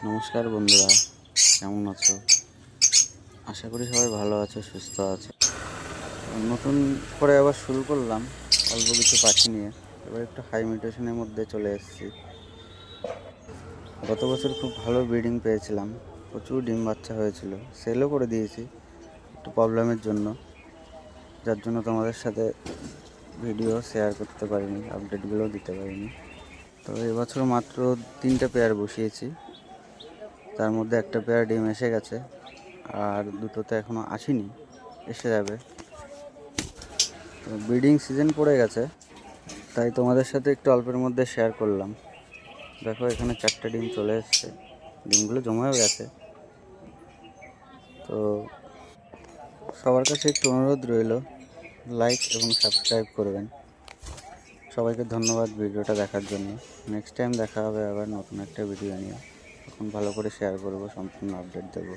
নমস্কার বন্ধুরা, কেমন আছো? আশা করি সবাই ভালো আছো, সুস্থ আছো। নতুন করে আবার শুরু করলাম অল্প কিছু পাখি নিয়ে। এবার একটু হাই মিউটেশনের মধ্যে চলে এসেছি। গত বছর খুব ভালো ব্রিডিং পেয়েছিলাম, প্রচুর ডিম বাচ্চা হয়েছিল, সেলও করে দিয়েছি একটু প্রবলেমের জন্য, যার জন্য তোমাদের সাথে ভিডিও শেয়ার করতে পারিনি, আপডেটগুলো দিতে পারিনি। তো এবছর মাত্র 3টে পেয়ার বসিয়েছি, তার মধ্যে একটা পেয়ার ডিম এসে গেছে, আর দুটোতে এখনও আসেনি, এসে যাবে। তো ব্রিডিং সিজন পড়ে গেছে, তাই তোমাদের সাথে একটু অল্পের মধ্যে শেয়ার করলাম। দেখো এখানে 4টে ডিম চলে এসছে, ডিমগুলো জমেও গেছে। তো সবার কাছে একটু অনুরোধ রইল, লাইক এবং সাবস্ক্রাইব করবেন। সবাইকে ধন্যবাদ ভিডিওটা দেখার জন্য। নেক্সট টাইম দেখা হবে আবার নতুন একটা ভিডিও নিয়ে, তখন ভালো করে শেয়ার করবো, সম্পূর্ণ আপডেট দেবো।